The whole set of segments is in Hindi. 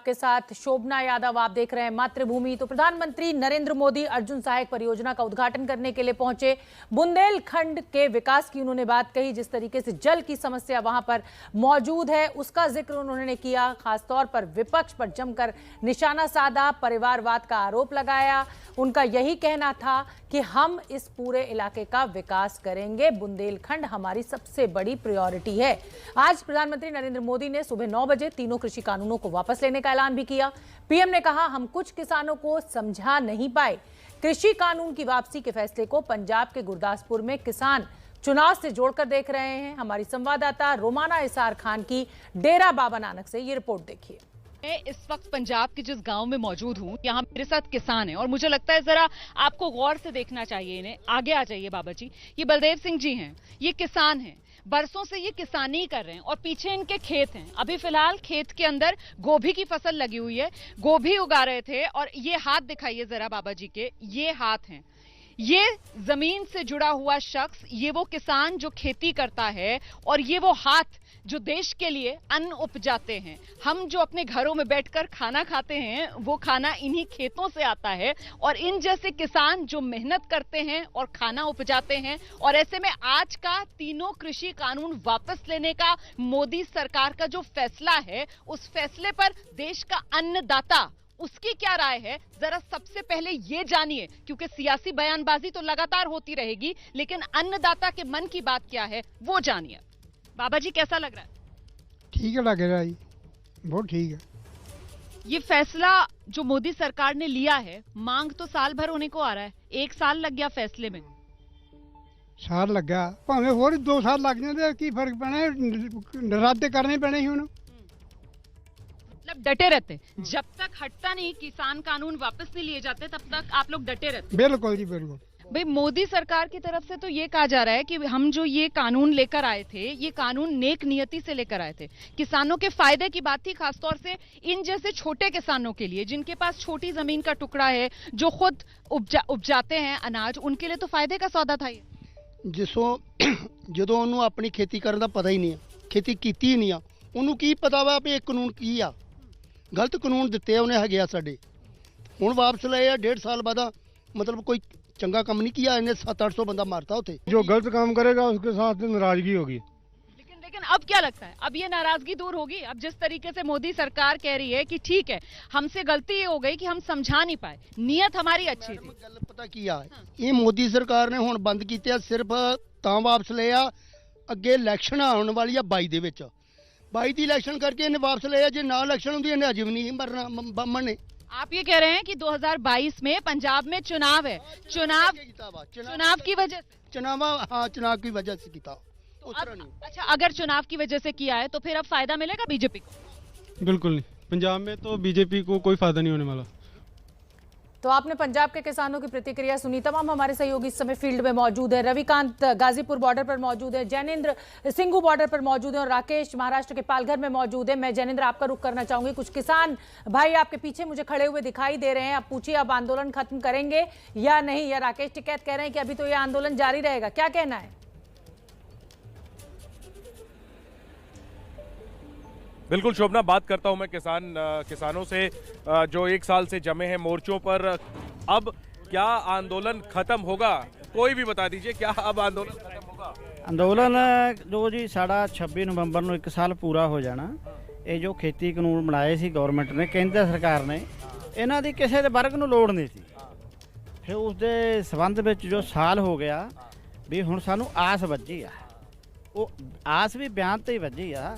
आपके साथ शोभना यादव। आप देख रहे हैं मातृभूमि। तो प्रधानमंत्री नरेंद्र मोदी अर्जुन सहायक परियोजना का उद्घाटन करने के लिए पहुंचे। बुंदेलखंड के विकास की उन्होंने बात कही। जिस तरीके से जल की समस्या वहां पर मौजूद है उसका जिक्र उन्होंने किया। खासतौर पर विपक्ष पर जमकर निशाना साधा, परिवारवाद का आरोप लगाया। उनका यही कहना था कि हम इस पूरे इलाके का विकास करेंगे, बुंदेलखंड हमारी सबसे बड़ी प्रायोरिटी है। आज प्रधानमंत्री नरेंद्र मोदी ने सुबह 9 बजे तीनों कृषि कानूनों को वापस लेने का ऐलान भी किया। पीएम ने कहा, हम कुछ किसानों को समझा नहीं पाए। कृषि कानून की वापसी के फैसले को पंजाब के गुरदासपुर में किसान चुनाव से जोड़कर देख रहे हैं। हमारी संवाददाता रोमाना इसार खान की डेरा बाबा नानक से ये रिपोर्ट देखिए। मैं इस वक्त पंजाब के जिस गांव में मौजूद हूं, यहाँ मेरे साथ किसान हैं और मुझे लगता है जरा आपको गौर से देखना चाहिए इन्हें। आगे आ जाइए बाबा जी। ये बलदेव सिंह जी हैं, ये किसान हैं, बरसों से ये किसानी कर रहे हैं और पीछे इनके खेत हैं। अभी फिलहाल खेत के अंदर गोभी की फसल लगी हुई है, गोभी उगा रहे थे। और ये हाथ दिखाइए जरा बाबा जी के, ये हाथ हैं। ये जमीन से जुड़ा हुआ शख्स, ये वो किसान जो खेती करता है और ये वो हाथ जो देश के लिए अन्न उपजाते हैं। हम जो अपने घरों में बैठकर खाना खाते हैं वो खाना इन्हीं खेतों से आता है। और इन जैसे किसान जो मेहनत करते हैं और खाना उपजाते हैं। और ऐसे में आज का तीनों कृषि कानून वापस लेने का मोदी सरकार का जो फैसला है, उस फैसले पर देश का अन्नदाता उसकी क्या राय है, जरा सबसे पहले ये जानिए। क्योंकि सियासी बयानबाजी तो लगातार होती रहेगी, लेकिन अन्नदाता के मन की बात क्या है वो जानिए। बाबा जी कैसा लग रहा है? ठीक है, लग रहा है, बहुत ठीक है। ये फैसला जो मोदी सरकार ने लिया है, मांग तो साल भर होने को आ रहा है, 1 साल लग गया फैसले में। साल लगा, भावे होर 2 साल लग जाते, की फर्क पैना, रद्द करने पैने ही उन्होंने। मतलब डटे रहते, जब तक हटता नहीं किसान कानून वापस नहीं लिए जाते तब तक आप लोग डटे रहते। बिल्कुल जी, बिल्कुल। भाई मोदी सरकार की तरफ से तो ये कहा जा रहा है कि हम जो ये कानून लेकर आए थे, ये कानून नेक नियति से लेकर आए थे, किसानों के फायदे की बात थी। खासतौर से इन जैसे छोटे किसानों के लिए, जिनके पास छोटी जमीन का टुकड़ा है, जो खुद उपजाते हैं अनाज, उनके लिए तो फायदे का सौदा था ये। जिसों ਜਦੋਂ ਉਹਨੂੰ ਆਪਣੀ ਖੇਤੀ ਕਰਨ ਦਾ ਪਤਾ ਹੀ ਨਹੀਂ ਆ, ਖੇਤੀ ਕੀਤੀ ਹੀ ਨਹੀਂ ਆ, ਉਹਨੂੰ ਕੀ ਪਤਾ ਵਾ ਵੀ ਇਹ ਕਾਨੂੰਨ ਕੀ ਆ। ਗਲਤ ਕਾਨੂੰਨ ਦਿੱਤੇ ਉਹਨੇ ਹੈਗੇ ਆ ਸਾਡੇ, ਹੁਣ ਵਾਪਸ ਲਏ ਆ। 1.5 साल बाद मतलब कोई चंगा काम नहीं किया इन्हें। 700-800 बंदा मारता होते। जो गलत काम करेगा उसके साथ नाराजगी होगी। लेकिन अब क्या लगता है, अब ये नाराजगी दूर होगी? अब जिस तरीके से मोदी सरकार कह रही है कि ठीक है, हमसे गलती ये हो गई कि हम समझा नहीं पाए, नीयत हमारी अच्छी थी। गल पता की आ, ये मोदी सरकार ने हुण बंद कीते सिर्फ तां वापस ले आ, अगे इलैक्शन आने वाली आ 22 दे विच। 22 दी इलैक्शन करके इन्हें वापस ले आ। जे ना इलैक्शन होंदी इन्हें अजे भी नहीं मरना मरने। आप ये कह रहे हैं कि 2022 में पंजाब में चुनाव है, चुनाव की वजह से, चुनाव की वजह से किया। अच्छा, अगर चुनाव की वजह से किया है तो फिर अब फायदा मिलेगा बीजेपी को? बिल्कुल नहीं, पंजाब में तो बीजेपी को कोई फायदा नहीं होने वाला। तो आपने पंजाब के किसानों की प्रतिक्रिया सुनी। तमाम हमारे सहयोगी इस समय फील्ड में मौजूद है। रविकांत गाजीपुर बॉर्डर पर मौजूद है, जैनेंद्र सिंघू बॉर्डर पर मौजूद है और राकेश महाराष्ट्र के पालघर में मौजूद है। मैं जैनेंद्र आपका रुख करना चाहूंगी। कुछ किसान भाई आपके पीछे मुझे खड़े हुए दिखाई दे रहे हैं। आप पूछिए, आप आंदोलन खत्म करेंगे या नहीं? या राकेश टिकैत कह रहे हैं कि अभी तो यह आंदोलन जारी रहेगा, क्या कहना है? बिल्कुल शोभना, बात करता हूं मैं किसानों से जो 1 साल से जमे हैं मोर्चों पर। अब क्या आंदोलन खत्म होगा? कोई भी बता दीजिए, क्या अब आंदोलन खत्म होगा? ਅੰਦੋਲਨ ਜੋ ਜੀ ਸਾਡਾ 26 ਨਵੰਬਰ ਨੂੰ 1 ਸਾਲ ਪੂਰਾ ਹੋ ਜਾਣਾ। ਇਹ ਜੋ ਖੇਤੀ ਕਾਨੂੰਨ ਬਣਾਏ ਸੀ ਗਵਰਨਮੈਂਟ ਨੇ, ਕੇਂਦਰ ਸਰਕਾਰ ਨੇ, ਇਹਨਾਂ ਦੀ ਕਿਸੇ ਦੇ ਵਰਗ ਨੂੰ ਲੋੜ ਨਹੀਂ ਸੀ। ਫਿਰ ਉਸ ਦੇ ਸਬੰਧ ਵਿੱਚ ਜੋ ਸਾਲ ਹੋ ਗਿਆ ਵੀ ਹੁਣ ਸਾਨੂੰ ਆਸ ਵੱਜੀ ਆ, ਉਹ ਆਸ ਵੀ ਬਿਆਨ ਤੇ ਹੀ ਵੱਜੀ ਆ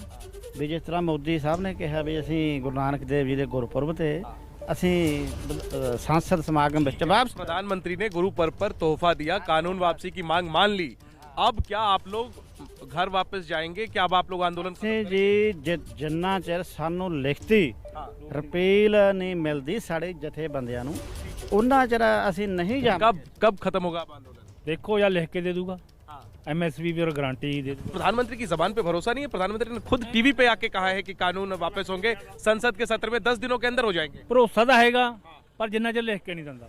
ਵੀ ਜਿਸ ਤਰ੍ਹਾਂ ਮੋਦੀ ਸਾਹਿਬ ਨੇ ਕਿਹਾ ਵੀ ਅਸੀਂ ਗੁਰੂ ਨਾਨਕ ਦੇਵ ਜੀ ਦੇ ਗੁਰਪੁਰਬ ਤੇ ਅਸੀਂ सांसद समागम में जवाब। प्रधानमंत्री ने गुरु पर्व पर तोहफा दिया, कानून वापसी की मांग मान ली। अब क्या आप लोग घर वापस जाएंगे? क्या अब आप लोग आंदोलन जी जिन्ना चिर सानू लिखती रिपील नहीं मिलती साढ़े जथेबंदियां नूं, उन्ना चिर असीं नहीं जांगे। कब खत्म होगा आंदोलन? देखो, या लिख के दे दूंगा, एमएसपी भी और गारंटी दे। प्रधानमंत्री की जबान पे भरोसा नहीं है? प्रधानमंत्री ने खुद टीवी पे आके कहा है कि कानून वापस होंगे, संसद के सत्र में 10 दिनों के अंदर हो जाएंगे। भरोसा तो हैगा, पर जिन्ना चर लिख के नहीं दिंदा।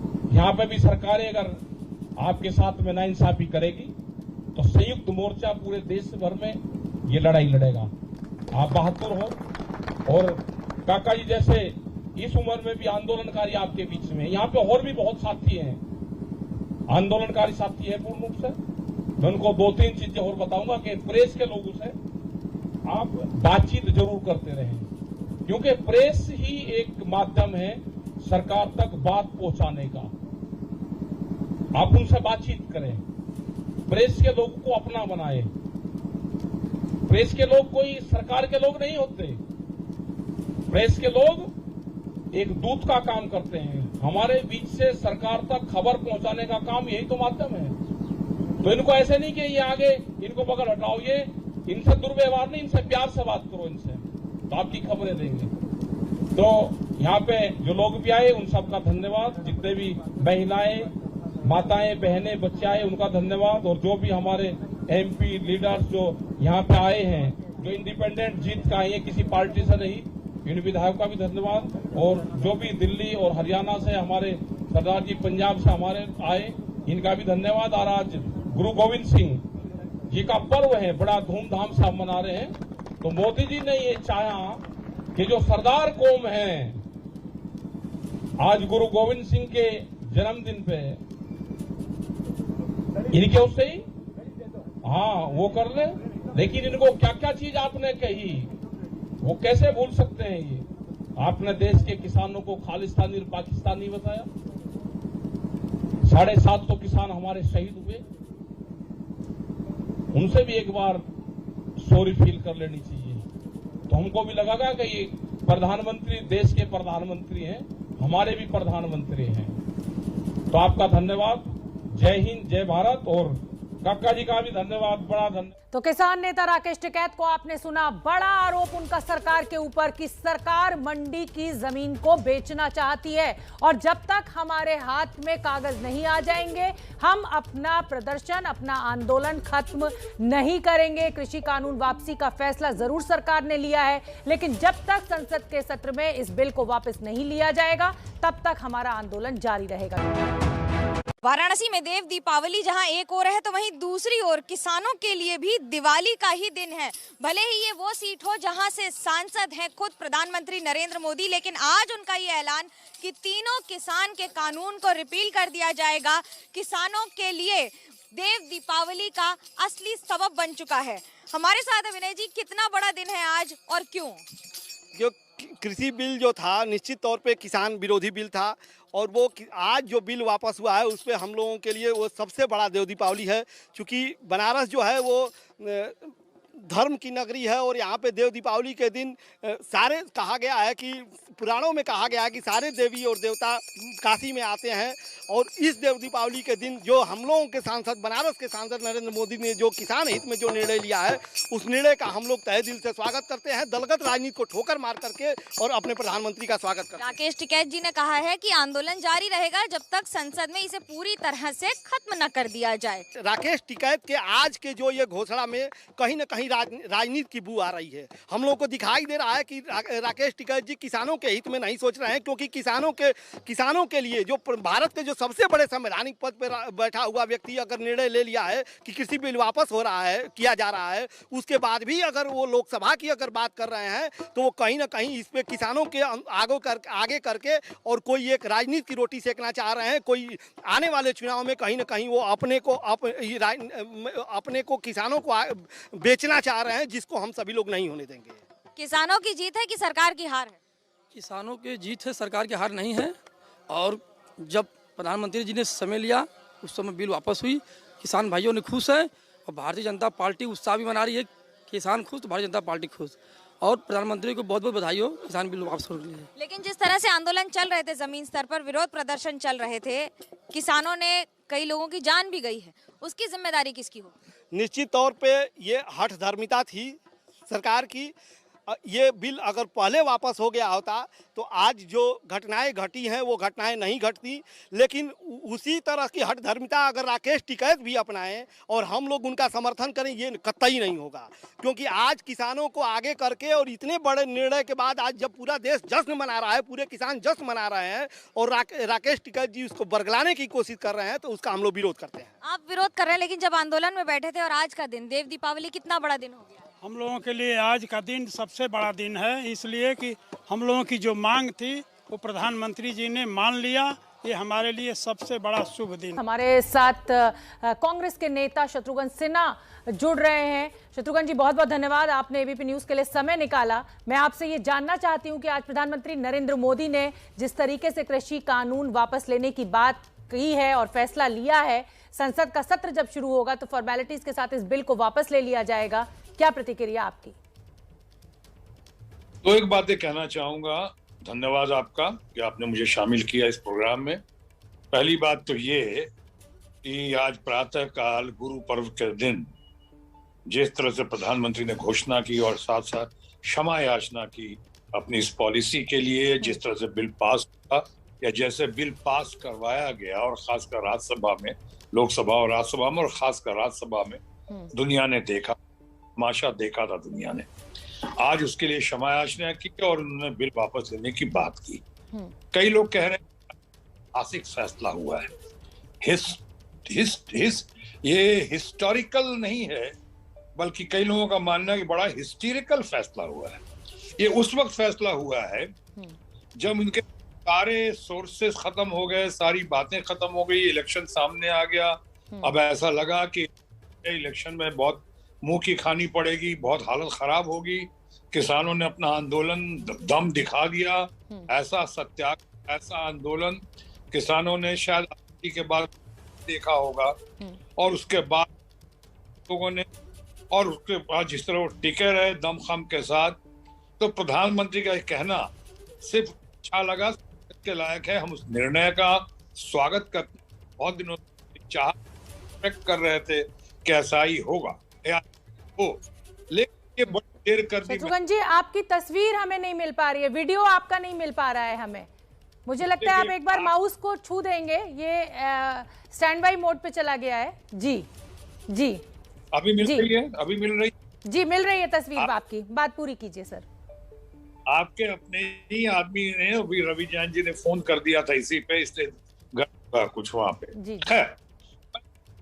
यहाँ पे भी सरकारें अगर आपके साथ में नाइंसाफी करेगी तो संयुक्त मोर्चा पूरे देश भर में ये लड़ाई लड़ेगा। आप बहादुर हो और काका जी जैसे इस उम्र में भी आंदोलनकारी आपके बीच में, यहाँ पे और भी बहुत साथी हैं, आंदोलनकारी साथी है पूर्ण रूप से। मैं उनको 2-3 चीजें और बताऊंगा कि प्रेस के लोगों से आप बातचीत जरूर करते रहें, क्योंकि प्रेस ही एक माध्यम है सरकार तक बात पहुंचाने का। आप उनसे बातचीत करें, प्रेस के लोगों को अपना बनाए। प्रेस के लोग कोई सरकार के लोग नहीं होते, प्रेस के लोग एक दूत का काम करते हैं। हमारे बीच से सरकार तक खबर पहुंचाने का काम यही तो माध्यम है। तो इनको ऐसे नहीं कि ये आगे इनको बगल हटाओ, ये इनसे दुर्व्यवहार नहीं, इनसे प्यार से बात करो, इनसे तो आपकी खबरें देंगे। तो यहाँ पे जो लोग भी आए उन सबका धन्यवाद, जितने भी महिलाएं, माताएं, बहनें, बच्चे आए उनका धन्यवाद, और जो भी हमारे एमपी लीडर्स जो यहाँ पे आए हैं, जो इंडिपेंडेंट जीत का आए, किसी पार्टी से नहीं, इन विधायकों का भी धन्यवाद। और जो भी दिल्ली और हरियाणा से हमारे सरदार जी, पंजाब से हमारे आए, इनका भी धन्यवाद। और आज गुरु गोविंद सिंह जी का पर्व है, बड़ा धूमधाम से हम मना रहे हैं। तो मोदी जी ने ये चाहा कि जो सरदार कौम है आज गुरु गोविंद सिंह के जन्मदिन पे इनके उससे ही वो कर ले। लेकिन इनको क्या क्या चीज आपने कही, वो कैसे भूल सकते हैं? ये आपने देश के किसानों को खालिस्तानी और पाकिस्तानी बताया। 750 किसान हमारे शहीद हुए, उनसे भी एक बार सॉरी फील कर लेनी चाहिए। तो हमको भी लगा कि ये प्रधानमंत्री देश के प्रधानमंत्री हैं, हमारे भी प्रधानमंत्री हैं। तो आपका धन्यवाद, जय हिंद, जय भारत। और काका जी का भी धन्यवाद, बड़ा धन्यवाद। तो किसान नेता राकेश टिकैत को आपने सुना, बड़ा आरोप उनका सरकार के ऊपर कि सरकार मंडी की जमीन को बेचना चाहती है, और जब तक हमारे हाथ में कागज नहीं आ जाएंगे हम अपना प्रदर्शन, अपना आंदोलन खत्म नहीं करेंगे। कृषि कानून वापसी का फैसला जरूर सरकार ने लिया है, लेकिन जब तक संसद के सत्र में इस बिल को वापस नहीं लिया जाएगा तब तक हमारा आंदोलन जारी रहेगा। वाराणसी में देव दीपावली जहां एक ओर है तो वहीं दूसरी ओर किसानों के लिए भी दिवाली का ही दिन है। भले ही ये वो सीट हो जहां से सांसद हैं खुद प्रधानमंत्री नरेंद्र मोदी, लेकिन आज उनका ये ऐलान कि तीनों किसान के कानून को रिपील कर दिया जाएगा किसानों के लिए देव दीपावली का असली सबब बन चुका है। हमारे साथ विनय जी, कितना बड़ा दिन है आज और क्यों? जो कृषि बिल जो था निश्चित तौर पे किसान विरोधी बिल था, और वो आज जो बिल वापस हुआ है उस पर हम लोगों के लिए वो सबसे बड़ा देव दीपावली है। क्योंकि बनारस जो है वो धर्म की नगरी है, और यहाँ पे देव दीपावली के दिन सारे कहा गया है कि पुराणों में कहा गया है कि सारे देवी और देवता काशी में आते हैं। और इस देव दीपावली के दिन जो हम लोगों के सांसद, बनारस के सांसद नरेंद्र मोदी ने जो किसान हित में जो निर्णय लिया है, उस निर्णय का हम लोग तहे दिल से स्वागत करते हैं, दलगत राजनीति को ठोकर मार करके, और अपने प्रधानमंत्री का स्वागत करते हैं। राकेश टिकैत जी ने कहा है कि आंदोलन जारी रहेगा जब तक संसद में इसे पूरी तरह से खत्म न कर दिया जाए। राकेश टिकैत के आज के जो ये घोषणा में कहीं न कहीं राजनीति की बू आ रही है। हम लोग को दिखाई दे रहा है कि राकेश टिकैत जी किसानों के हित में नहीं सोच रहे हैं, क्योंकि किसानों के लिए जो भारत के जो सबसे बड़े संवैधानिक पद पर बैठा हुआ व्यक्ति अगर निर्णय ले लिया है कि कृषि बिल वापस हो रहा है, किया जा रहा है, उसके बाद भी अगर वो लोकसभा की अगर बात कर रहे हैं तो वो कहीं ना कहीं इस पे किसानों के आगे करके और कोई एक राजनीति की रोटी सेकना चाह रहे हैं। कोई आने वाले चुनाव में कहीं ना कहीं वो अपने को किसानों को बेचना चाह रहे हैं, जिसको हम सभी लोग नहीं होने देंगे। किसानों की जीत है कि सरकार की हार है? किसानों की जीत है, सरकार की हार नहीं है। और जब प्रधानमंत्री जी ने समय लिया उस समय बिल वापस हुई, किसान भाइयों ने खुश हैं, और भारतीय जनता पार्टी उत्साह भी मना रही है। किसान खुश तो भारतीय जनता पार्टी खुश, और प्रधानमंत्री को बहुत बहुत बधाई हो किसान बिल वापस होने के लिए। लेकिन जिस तरह से आंदोलन चल रहे थे, जमीन स्तर पर विरोध प्रदर्शन चल रहे थे, किसानों ने कई लोगों की जान भी गई है, उसकी जिम्मेदारी किसकी हो? निश्चित तौर पे ये हठ धर्मिता थी सरकार की। ये बिल अगर पहले वापस हो गया होता तो आज जो घटनाएं घटी हैं वो घटनाएं नहीं घटती। लेकिन उसी तरह की हठधर्मिता अगर राकेश टिकैत भी अपनाएं और हम लोग उनका समर्थन करें, ये कतई नहीं होगा। क्योंकि आज किसानों को आगे करके और इतने बड़े निर्णय के बाद आज जब पूरा देश जश्न मना रहा है, पूरे किसान जश्न मना रहे हैं और राकेश टिकैत जी उसको बरगलाने की कोशिश कर रहे हैं, तो उसका हम लोग विरोध करते हैं। आप विरोध कर रहे हैं, लेकिन जब आंदोलन में बैठे थे और आज का दिन देव दीपावली कितना बड़ा दिन हो गया? हम लोगों के लिए आज का दिन सबसे बड़ा दिन है, इसलिए कि हम लोगों की जो मांग थी वो प्रधानमंत्री जी ने मान लिया। ये हमारे लिए सबसे बड़ा शुभ दिन। हमारे साथ कांग्रेस के नेता शत्रुघ्न सिन्हा जुड़ रहे हैं। शत्रुघ्न जी, बहुत बहुत धन्यवाद, आपने एबीपी न्यूज के लिए समय निकाला। मैं आपसे ये जानना चाहती हूँ कि आज प्रधानमंत्री नरेंद्र मोदी ने जिस तरीके से कृषि कानून वापस लेने की बात की है और फैसला लिया है, संसद का सत्र जब शुरू होगा तो फॉर्मेलिटीज के साथ इस बिल को वापस ले लिया जाएगा, क्या प्रतिक्रिया आपकी? तो एक बातें कहना चाहूंगा, धन्यवाद आपका कि आपने मुझे शामिल किया इस प्रोग्राम में। पहली बात तो ये कि आज प्रातः काल गुरु पर्व के दिन जिस तरह से प्रधानमंत्री ने घोषणा की और साथ साथ क्षमा याचना की अपनी इस पॉलिसी के लिए, जिस तरह से बिल पास हुआ या जैसे बिल पास करवाया गया और खासकर राज्यसभा में, लोकसभा और राज्यसभा में और खासकर राज्यसभा में दुनिया ने देखा, तमाशा देखा था दुनिया ने। आज उसके लिए क्षमा याचना की और उन्होंने बिल वापस लेने की बात की। कई लोग कह रहे हैं ऐतिहासिक फैसला हुआ है, ये हिस्टोरिकल नहीं है, बल्कि कई लोगों का मानना है कि बड़ा हिस्टेरिकल फैसला हुआ है। ये उस वक्त फैसला हुआ है जब उनके सारे सोर्सेस खत्म हो गए, सारी बातें खत्म हो गई, इलेक्शन सामने आ गया। अब ऐसा लगा कि इलेक्शन में बहुत मुंह की खानी पड़ेगी, बहुत हालत खराब होगी। किसानों ने अपना आंदोलन दम दिखा दिया। ऐसा सत्याग्रह, ऐसा आंदोलन किसानों ने शायद आजादी के बाद देखा होगा। और उसके बाद लोगों ने, और उसके बाद जिस तरह वो टिके रहे दमखम के साथ, तो प्रधानमंत्री का कहना सिर्फ अच्छा लगा, के लायक है। हम उस निर्णय का स्वागत करते, बहुत दिनों चाह व्यक्त कर रहे थे कि ऐसा ही होगा लेकिन ये बड़ी देर कर दी। शत्रुघ्न जी, आपकी तस्वीर हमें नहीं मिल पा रही है, वीडियो आपका नहीं मिल पा रहा है हमें। मुझे लगता है आप एक बार माउस को छू देंगे, ये स्टैंड बाई मोड पे चला गया है। जी जी, अभी मिल रही है? अभी मिल रही? जी मिल रही है तस्वीर आपकी, बात पूरी कीजिए सर। आपके अपने ही आदमी ने, अभी रवि जैन जी ने फोन कर दिया था इसी पे, इसलिए कुछ वहां पे खैर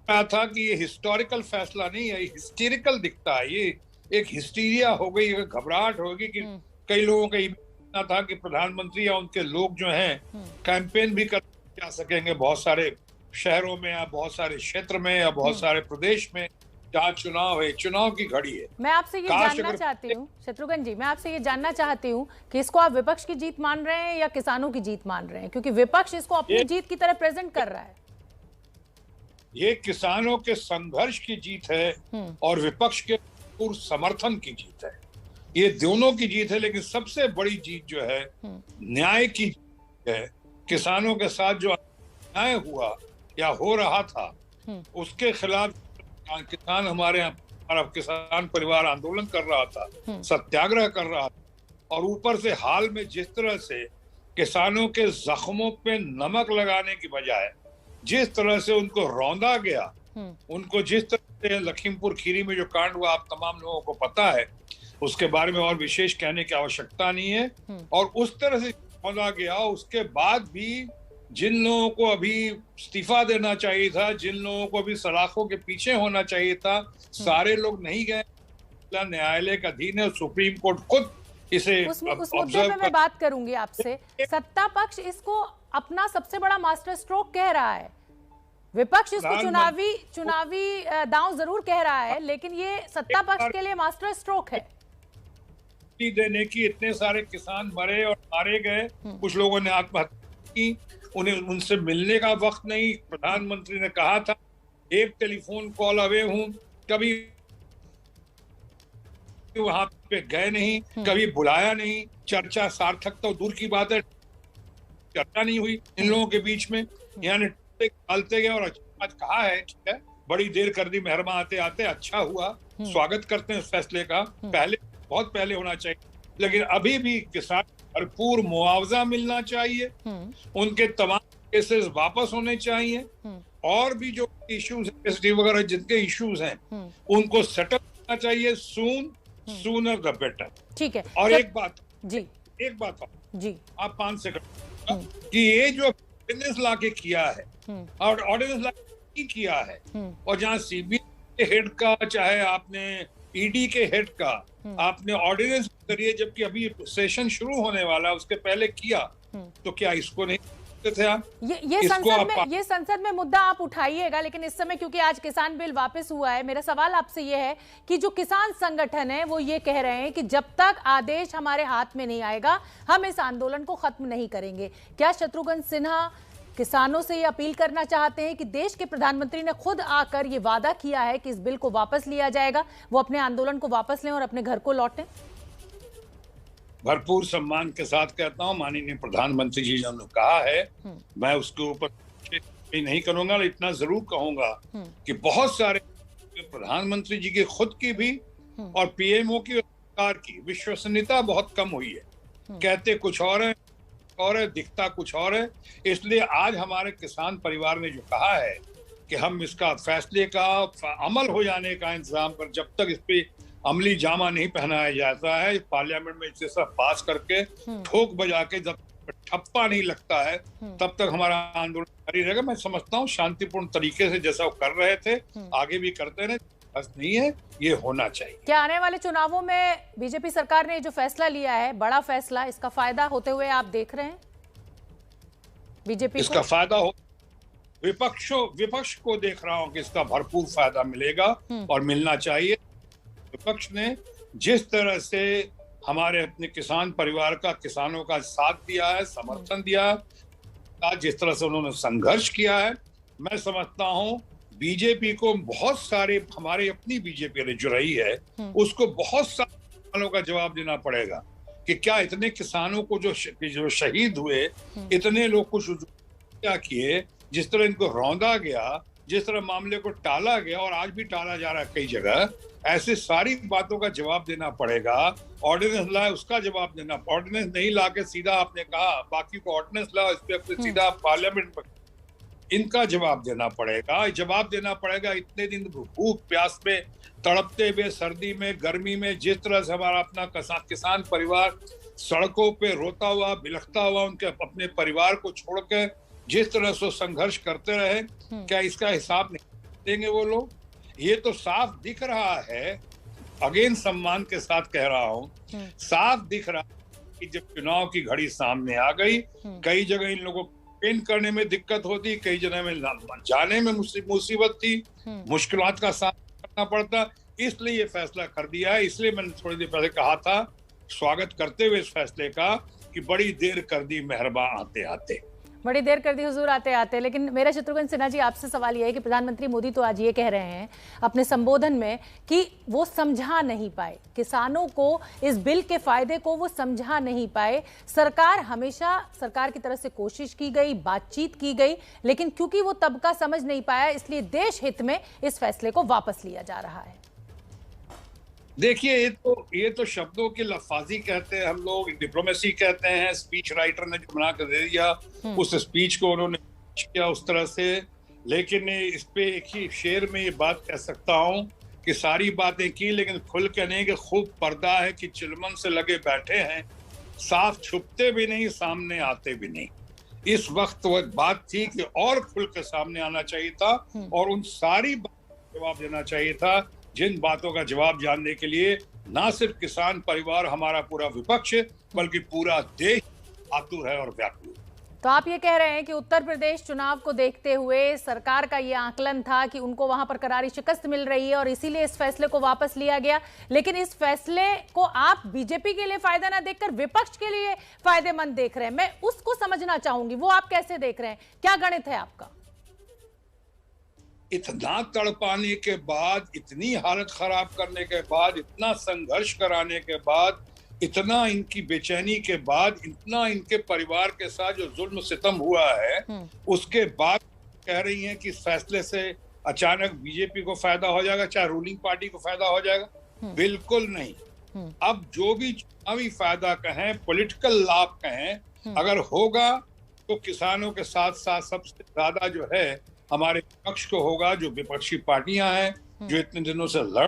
कहा था कि ये हिस्टोरिकल फैसला नहीं है, हिस्टेरिकल दिखता है। ये एक हिस्टीरिया हो गई, घबराहट होगी कि कई लोगों का ये था कि प्रधानमंत्री या उनके लोग जो हैं कैंपेन भी कर जा सकेंगे बहुत सारे शहरों में या बहुत सारे क्षेत्र में या बहुत सारे प्रदेश में जहाँ चुनाव है, चुनाव की घड़ी है। मैं आपसे ये जानना चाहती हूँ शत्रुघ्न जी, मैं आपसे ये जानना चाहती हूँ कि इसको आप विपक्ष की जीत मान रहे हैं या किसानों की जीत मान रहे हैं, क्योंकि विपक्ष इसको अपनी जीत की तरह प्रेजेंट कर रहा है। ये किसानों के संघर्ष की जीत है और विपक्ष के पूर्ण समर्थन की जीत है। ये दोनों की जीत है, लेकिन सबसे बड़ी जीत जो है न्याय की जीत है। किसानों के साथ जो अन्याय हुआ या हो रहा था उसके खिलाफ किसान, हमारे यहाँ किसान परिवार आंदोलन कर रहा था, सत्याग्रह कर रहा था, और ऊपर से हाल में जिस तरह से किसानों के जख्मों पे नमक लगाने की बजाय जिस तरह से उनको रौंदा गया, उनको जिस तरह से लखीमपुर खीरी में जो कांड हुआ आप तमाम लोगों को पता है, उसके बारे में और विशेष कहने की आवश्यकता नहीं है। और उस तरह से रौंदा गया, उसके बाद भी जिन लोगों को अभी इस्तीफा देना चाहिए था, जिन लोगों को अभी सलाखों के पीछे होना चाहिए था, सारे लोग नहीं गए। न्यायालय का अधीन है, सुप्रीम कोर्ट खुद इसे उस मुद्दे पे मैं बात करूंगी आपसे। सत्ता पक्ष इसको अपना सबसे बड़ा मास्टर स्ट्रोक कह रहा है, विपक्ष इसको चुनावी दांव जरूर कह रहा है, लेकिन ये सत्ता पक्ष के लिए मास्टर स्ट्रोक है। देने की, इतने सारे किसान मरे और मारे गए, कुछ लोगों ने आत्महत्या की, उन्हें उनसे मिलने का वक्त नहीं। प्रधानमंत्री ने कहा था एक टेलीफोन कॉल अवे हूं, कभी वहां पे गए नहीं, कभी बुलाया नहीं। चर्चा सार्थक तो दूर की बात है, चर्चा नहीं हुई इन लोगों के बीच में। यानी डालते गए और आज कहा है ठीक है, बड़ी देर कर दी मेहरमा आते आते, अच्छा हुआ, स्वागत करते हैं इस फैसले का। पहले, बहुत पहले होना चाहिए। लेकिन अभी भी किसान भरपूर मुआवजा मिलना चाहिए, उनके तमाम केसेस वापस होने चाहिए, और भी जो इश्यूज वगैरह जिनके इश्यूज हैं उनको सेटल करना चाहिए सूनर द बेटर। ठीक है। और एक बात जी जी आप 5 सेकंड कि ये जो ऑर्डिनेंस ला के किया है और ऑर्डिनेंस ला के किया है, और जहाँ सीबीआई के हेड का चाहे आपने ईडी के हेड का आपने ऑर्डिनेंस करिए, जबकि अभी सेशन शुरू होने वाला उसके पहले किया, तो क्या इसको नहीं थे आप? ये संसद में मुद्दा आप उठाइएगा, लेकिन इस समय क्योंकि आज किसान बिल वापस हुआ है, मेरा सवाल आपसे ये है कि जो किसान संगठन है वो ये कह रहे हैं कि जब तक आदेश हमारे हाथ में नहीं आएगा हम इस आंदोलन को खत्म नहीं करेंगे। क्या शत्रुघ्न सिन्हा किसानों से ये अपील करना चाहते हैं कि देश के प्रधानमंत्री ने खुद आकर ये वादा किया है कि इस बिल को वापस लिया जाएगा, वो अपने आंदोलन को वापस लें और अपने घर को लौटें? भरपूर सम्मान के साथ कहता हूँ, माननीय प्रधानमंत्री जी ने कहा है, मैं उसके ऊपर नहीं करूंगा, इतना जरूर कहूंगा कि बहुत सारे प्रधानमंत्री जी की खुद की भी और पीएमओ की सरकार की विश्वसनीयता बहुत कम हुई है। कहते कुछ और है, दिखता कुछ और है। इसलिए आज हमारे किसान परिवार ने जो कहा है कि हम इसका फैसले का अमल हो जाने का इंतजाम कर, जब तक इस पे अमली जामा नहीं पहनाया जाता है, पार्लियामेंट में इसे सब पास करके ठोक बजा के जब ठप्पा नहीं लगता है तब तक हमारा आंदोलन जारी रहेगा। मैं समझता हूँ शांतिपूर्ण तरीके से जैसा वो कर रहे थे आगे भी करते रहे, बस नहीं है, ये होना चाहिए। क्या आने वाले चुनावों में बीजेपी सरकार ने जो फैसला लिया है, बड़ा फैसला, इसका फायदा होते हुए आप देख रहे हैं बीजेपी? इसका फायदा हो विपक्ष को देख रहा हूँ कि इसका भरपूर फायदा मिलेगा और मिलना चाहिए। विपक्ष ने जिस तरह से हमारे अपने किसान परिवार का, किसानों का साथ दिया है, समर्थन दिया है, जिस तरह से उन्होंने संघर्ष किया है, मैं समझता हूँ बीजेपी को बहुत सारे, हमारे अपनी बीजेपी जो रही है उसको बहुत सारे सवालों का जवाब देना पड़ेगा कि क्या इतने किसानों को जो शहीद हुए, इतने लोग कुछ क्या किए, जिस तरह इनको रौंदा गया, जिस तरह मामले को टाला गया और आज भी टाला जा रहा है कई जगह, ऐसे सारी बातों का जवाब देना पड़ेगा। ऑर्डिनेंस लाए उसका जवाब देना, ऑर्डिनेंस नहीं ला के सीधा आपने कहा बाकी को ऑर्डिनेंस लाओ, इस पे सीधा पार्लियामेंट में, इनका जवाब देना पड़ेगा। जवाब देना पड़ेगा इतने दिन भूख प्यास में तड़पते हुए, सर्दी में, गर्मी में, जिस तरह से हमारा अपना किसान परिवार सड़कों पे रोता हुआ, बिलखता हुआ, उनके अपने परिवार को छोड़कर जिस तरह से संघर्ष करते रहे, क्या इसका हिसाब नहीं देंगे वो लोग? ये तो साफ दिख रहा है, अगेन सम्मान के साथ कह रहा हूँ, साफ दिख रहा है कि जब चुनाव की घड़ी सामने आ गई, कई जगह इन लोगों को कैंपेन करने में दिक्कत होती, कई जगह में जाने में मुसीबत थी, मुश्किलात का सामना करना पड़ता, इसलिए ये फैसला कर दिया है। इसलिए मैंने थोड़ी देर पहले कहा था, स्वागत करते हुए इस फैसले का, कि बड़ी देर कर दी मेहरबान आते आते, बड़ी देर कर दी हुजूर आते आते। लेकिन मेरा शत्रुघ्न सिन्हा जी आपसे सवाल यह है कि प्रधानमंत्री मोदी तो आज ये कह रहे हैं अपने संबोधन में कि वो समझा नहीं पाए किसानों को, इस बिल के फायदे को वो समझा नहीं पाए। सरकार की तरफ से कोशिश की गई, बातचीत की गई, लेकिन क्योंकि वो तबका समझ नहीं पाया, इसलिए देश हित में इस फैसले को वापस लिया जा रहा है। देखिए, ये तो शब्दों की लफाजी कहते हैं, हम लोग डिप्लोमेसी कहते हैं। स्पीच राइटर ने जो बना कर दे दिया, उस स्पीच को उन्होंने किया उस तरह से। लेकिन इस पे एक ही शेर में ये बात कह सकता हूँ कि सारी बातें की, लेकिन खुल के नहीं, कि खूब पर्दा है कि चिलमन से लगे बैठे हैं, साफ छुपते भी नहीं, सामने आते भी नहीं। इस वक्त वो बात थी कि और खुल के सामने आना चाहिए था और उन सारी बातों का जवाब देना चाहिए था, जिन बातों का जवाब जानने के लिए ना सिर्फ किसान परिवार, हमारा पूरा विपक्ष, बल्कि पूरा देश आतुर है और व्याकुल। तो आप ये कह रहे हैं कि उत्तर प्रदेश चुनाव को देखते हुए सरकार का ये आकलन था कि उनको वहां पर करारी शिकस्त मिल रही है और इसीलिए इस फैसले को वापस लिया गया, लेकिन इस फैसले को आप बीजेपी के लिए फायदा ना देखकर विपक्ष के लिए फायदेमंद देख रहे हैं। मैं उसको समझना चाहूंगी, वो आप कैसे देख रहे हैं, क्या गणित है आपका? इतना तड़पाने के बाद, इतनी हालत खराब करने के बाद, इतना संघर्ष कराने के बाद, इतना इनकी बेचैनी के बाद, इतना इनके परिवार के साथ जो जुल्म सितम हुआ है, उसके बाद कह रही हैं कि इस फैसले से अचानक बीजेपी को फायदा हो जाएगा, चाहे रूलिंग पार्टी को फायदा हो जाएगा। बिल्कुल नहीं। अब जो भी चुनावी फायदा कहें, पॉलिटिकल लाभ कहें, अगर होगा तो किसानों के साथ साथ सबसे ज्यादा जो है हमारे विपक्ष को होगा, जो विपक्षी पार्टियां हैं, जो इतने दिनों से लड़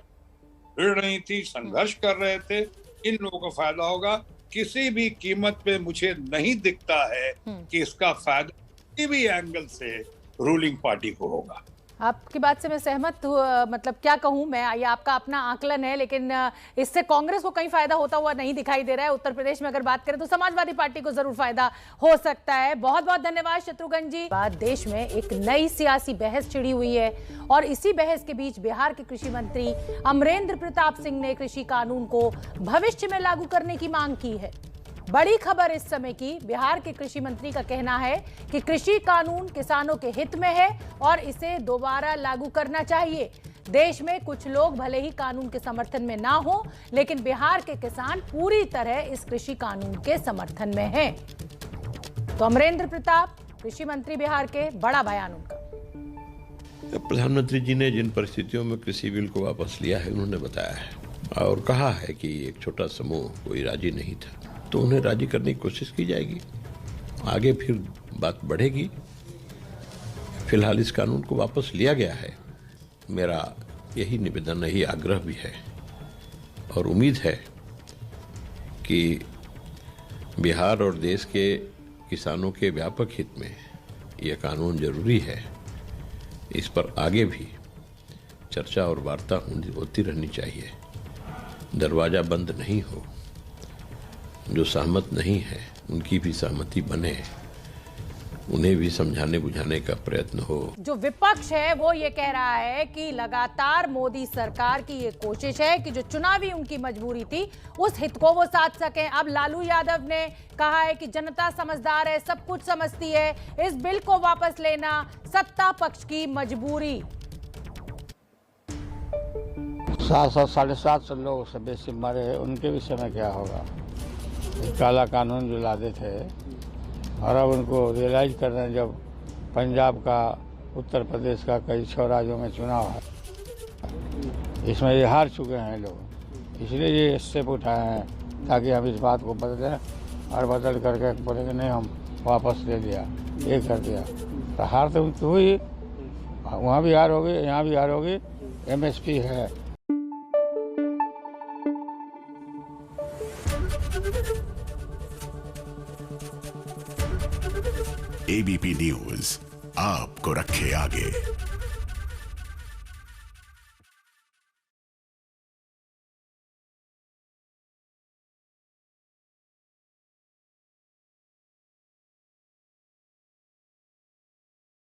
रही थी, संघर्ष कर रहे थे, इन लोगों को फायदा होगा। किसी भी कीमत पे मुझे नहीं दिखता है कि इसका फायदा किसी भी एंगल से रूलिंग पार्टी को होगा। आपकी बात से मैं सहमत हूँ, मतलब क्या कहूँ मैं, ये आपका अपना आकलन है, लेकिन इससे कांग्रेस को कहीं फायदा होता हुआ नहीं दिखाई दे रहा है। उत्तर प्रदेश में अगर बात करें तो समाजवादी पार्टी को जरूर फायदा हो सकता है। बहुत बहुत धन्यवाद शत्रुघ्न जी। बाद देश में एक नई सियासी बहस छिड़ी हुई है और इसी बहस के बीच बिहार के कृषि मंत्री अमरेंद्र प्रताप सिंह ने कृषि कानून को भविष्य में लागू करने की मांग की है। बड़ी खबर इस समय की, बिहार के कृषि मंत्री का कहना है कि कृषि कानून किसानों के हित में है और इसे दोबारा लागू करना चाहिए। देश में कुछ लोग भले ही कानून के समर्थन में ना हो, लेकिन बिहार के किसान पूरी तरह इस कृषि कानून के समर्थन में हैं। तो अमरेंद्र प्रताप कृषि मंत्री बिहार के, बड़ा बयान उनका। प्रधानमंत्री जी ने जिन परिस्थितियों में कृषि बिल को वापस लिया है उन्होंने बताया है और कहा है कि एक छोटा समूह कोई राजी नहीं था, तो उन्हें राजी करने की कोशिश की जाएगी। आगे फिर बात बढ़ेगी। फिलहाल इस कानून को वापस लिया गया है। मेरा यही निवेदन, यही आग्रह भी है और उम्मीद है कि बिहार और देश के किसानों के व्यापक हित में यह कानून जरूरी है। इस पर आगे भी चर्चा और वार्ता होती रहनी चाहिए। दरवाजा बंद नहीं हो। जो सहमत नहीं है उनकी भी सहमति बने, उन्हें भी समझाने बुझाने का प्रयत्न हो। जो विपक्ष है वो ये कह रहा है कि लगातार मोदी सरकार की ये कोशिश है कि जो चुनावी उनकी मजबूरी थी उस हित को वो साध सकें। अब लालू यादव ने कहा है कि जनता समझदार है, सब कुछ समझती है, इस बिल को वापस लेना सत्ता पक्ष की मजबूरी। 700 750 लोग से बेसी मरे हैं, उनके विषय में क्या होगा? काला कानून जो लादे थे और अब उनको रियलाइज कर रहे हैं जब पंजाब का, उत्तर प्रदेश का, कई 6 राज्यों में चुनाव है, इसमें ये हार चुके हैं लोग, इसलिए ये स्टेप उठाए हैं ताकि हम इस बात को बदलें और बदल करके बोलेंगे नहीं हम वापस ले लिया, ये कर दिया। तो हार तो उनकी हुई, वहाँ भी हार होगी, यहाँ भी हार होगी। MSP है। ABP न्यूज आपको रखे आगे।